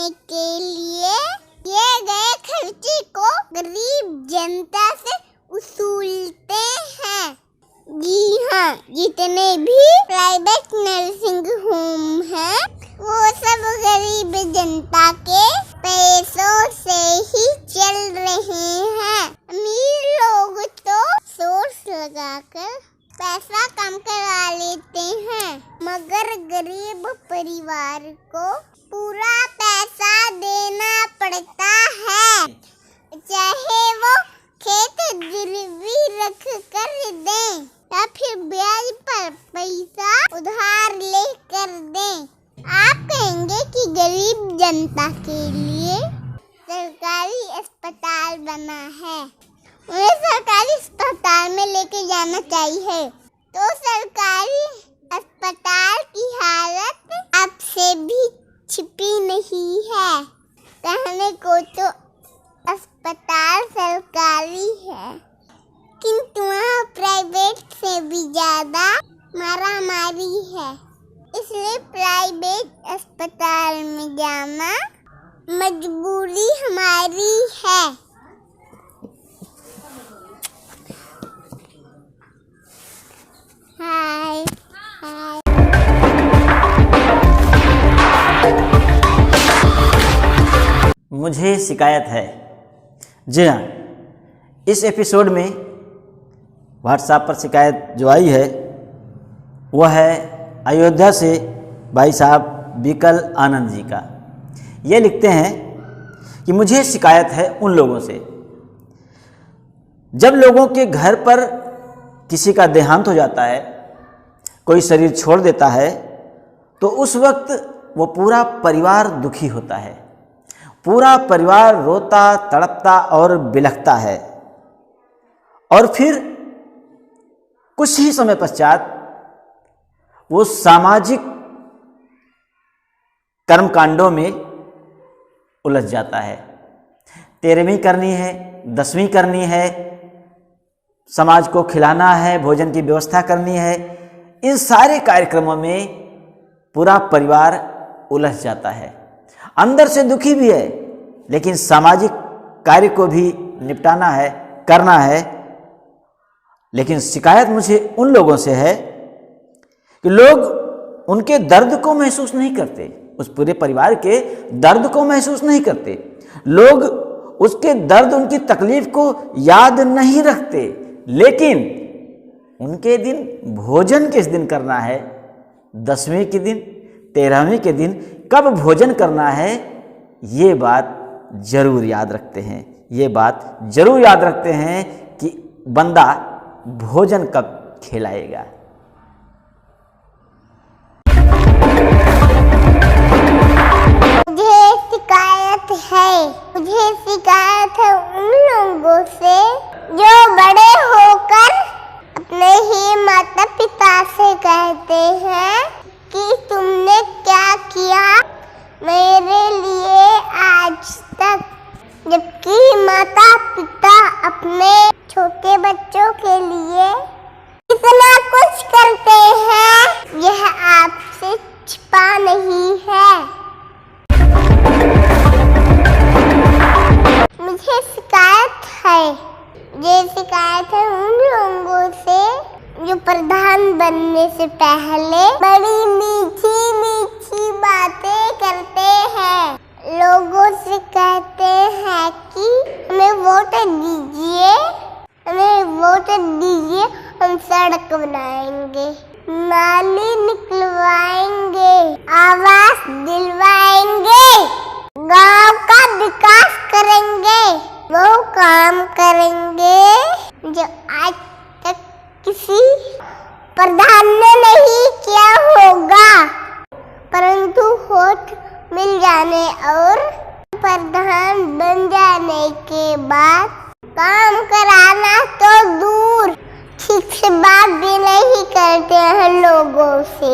करने के लिए किए गए खर्चे को गरीब जनता से वसूलते हैं। जी हाँ, जितने भी प्राइवेट नर्सिंग होम हैं, वो सब गरीब जनता के पैसों से ही चल रहे हैं। अमीर लोग तो सोर्स लगाकर पैसा कम करवा लेते हैं, मगर गरीब परिवार को पूरा पैसा देना पड़ता है, चाहे वो खेत गिरवी रख कर दें या फिर ब्याज पर पैसा उधार लेकर दें। आप कहेंगे कि गरीब जनता के लिए सरकारी अस्पताल बना है, उन्हें सरकारी अस्पताल में लेके जाना चाहिए। तो सरकारी अस्पताल की हालत आपसे भी छिपी नहीं है। कहने को तो अस्पताल सरकारी है, किंतु वहाँ प्राइवेट से भी ज्यादा मारामारी है, इसलिए प्राइवेट अस्पताल में जाना मजबूरी हमारी है। हाय हाय। मुझे शिकायत है। जी हाँ, इस एपिसोड में व्हाट्सएप पर शिकायत जो आई है वह है अयोध्या से भाई साहब विकल आनंद जी का। ये लिखते हैं कि मुझे शिकायत है उन लोगों से, जब लोगों के घर पर किसी का देहांत हो जाता है, कोई शरीर छोड़ देता है, तो उस वक्त वो पूरा परिवार दुखी होता है, पूरा परिवार रोता तड़पता और बिलखता है, और फिर कुछ ही समय पश्चात वो सामाजिक कर्मकांडों में उलझ जाता है। 13वीं करनी है, 10वीं करनी है, समाज को खिलाना है, भोजन की व्यवस्था करनी है, इन सारे कार्यक्रमों में पूरा परिवार उलझ जाता है। अंदर से दुखी भी है, लेकिन सामाजिक कार्य को भी निपटाना है, करना है। लेकिन शिकायत मुझे उन लोगों से है कि लोग उनके दर्द को महसूस नहीं करते, उस पूरे परिवार के दर्द को महसूस नहीं करते, लोग उसके दर्द, उनकी तकलीफ को याद नहीं रखते, लेकिन उनके दिन भोजन किस दिन करना है, 10वीं के दिन, 13वीं के दिन कब भोजन करना है, ये बात जरूर याद रखते हैं। ये बात जरूर याद रखते हैं कि बंदा भोजन कब खिलाएगा। मुझे शिकायत है उन लोगों से जो बड़े होकर अपने ही माता पिता से कहते हैं कि तुमने क्या किया मेरे लिए आज तक, जबकि माता पिता अपने छोटे बच्चों के लिए इतना कुछ करते हैं, यह आपसे छिपा नहीं है। मुझे शिकायत है उन लोगों से जो प्रधान बनने से पहले बड़ी मीठी मीठी बातें करते हैं, लोगों से कहते हैं कि हमें वोट दीजिए, हमें वोट दीजिए, हम सड़क बनाएंगे, नाली निकलवाएंगे, आवास दिलवाएंगे, गांव का विकास करेंगे, वो काम करेंगे जो आज तक किसी प्रधान ने नहीं किया होगा। परंतु वोट मिल जाने और प्रधान बन जाने के बाद काम कराना तो दूर, ठीक से बात भी नहीं करते हैं लोगों से।